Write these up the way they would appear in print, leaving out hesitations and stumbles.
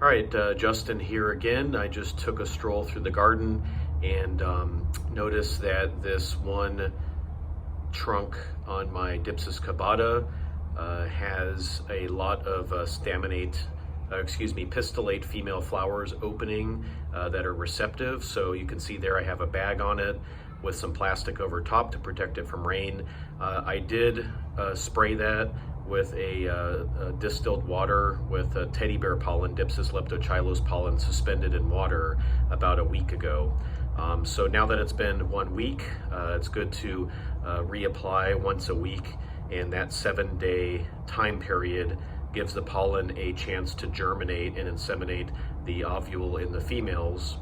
All right, Justin here again. I just took a stroll through the garden and noticed that this one trunk on my Dipsis cavata has a lot of pistillate female flowers opening that are receptive. So you can see there I have a bag on it with some plastic over top to protect it from rain. I did spray that with a distilled water with a teddy bear pollen, Dipsis leptochilus pollen, suspended in water about a week ago. So now that it's been 1 week, it's good to reapply once a week, and that 7-day time period gives the pollen a chance to germinate and inseminate the ovule in the females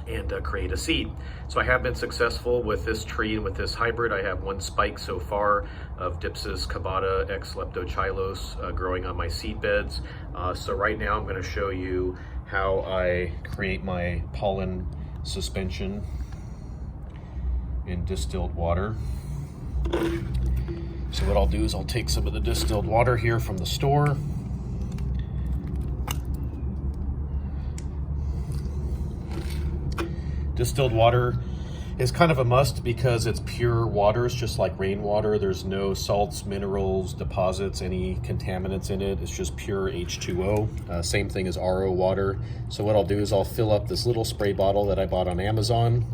and create a seed. So I have been successful with this tree and with this hybrid. I have one spike so far of Dipsis cavata x leptochilus growing on my seed beds. So right now I'm going to show you how I create my pollen suspension in distilled water. So what I'll do is I'll take some of the distilled water here from the store. Distilled water is kind of a must because it's pure water. It's just like rainwater. There's no salts, minerals, deposits, any contaminants in it. It's just pure H2O. Same thing as RO water. So what I'll do is I'll fill up this little spray bottle that I bought on Amazon.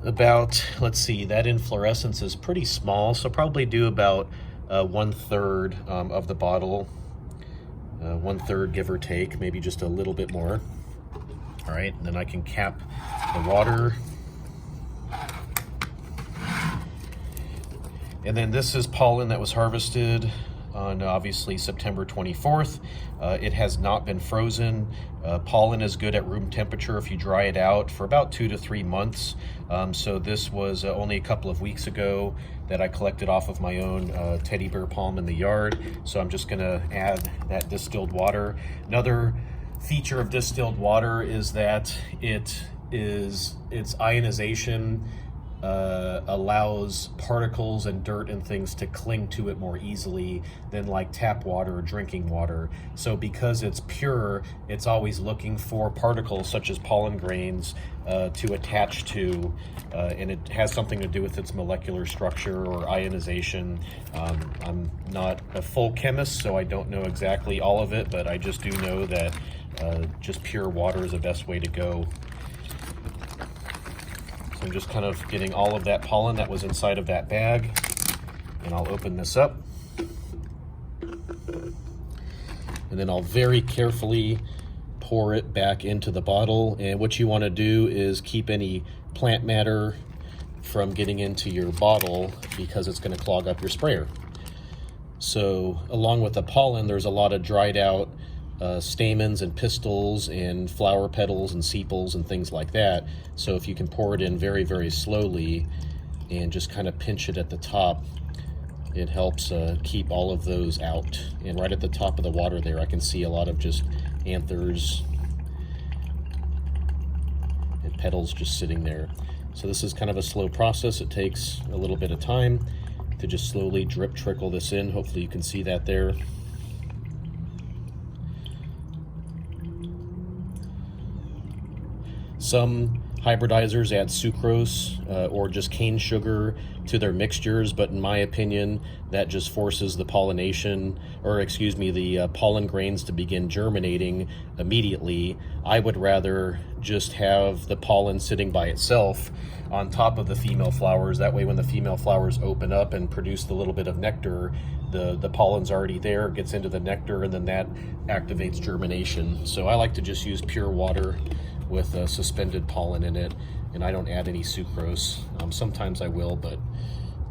About, let's see, that inflorescence is pretty small, so probably do about 1/3 of the bottle. 1/3 give or take, maybe just a little bit more. All right, and then I can cap the water. And then this is pollen that was harvested on obviously September 24th. It has not been frozen. Pollen is good at room temperature if you dry it out for about 2 to 3 months. So this was only a couple of weeks ago that I collected off of my own teddy bear palm in the yard. So I'm just gonna add that distilled water. Another feature of distilled water is that its ionization allows particles and dirt and things to cling to it more easily than like tap water or drinking water. So because it's pure, it's always looking for particles such as pollen grains to attach to, and it has something to do with its molecular structure or ionization. I'm not a full chemist, so I don't know exactly all of it, but I just do know that just pure water is the best way to go. I'm just kind of getting all of that pollen that was inside of that bag, and I'll open this up, and then I'll very carefully pour it back into the bottle. And what you want to do is keep any plant matter from getting into your bottle because it's going to clog up your sprayer. So along with the pollen, there's a lot of dried out stamens and pistils and flower petals and sepals and things like that. So if you can pour it in very, very slowly and just kind of pinch it at the top, it helps keep all of those out. And right at the top of the water there, I can see a lot of just anthers and petals just sitting there. So this is kind of a slow process. It takes a little bit of time to just slowly drip trickle this in. Hopefully you can see that there. Some hybridizers add sucrose or just cane sugar to their mixtures, but in my opinion, that just forces the pollination, or excuse me, the pollen grains to begin germinating immediately. I would rather just have the pollen sitting by itself on top of the female flowers. That way when the female flowers open up and produce the little bit of nectar, the pollen's already there, gets into the nectar, and then that activates germination. So I like to just use pure water with suspended pollen in it, and I don't add any sucrose. Sometimes I will, but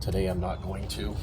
today I'm not going to.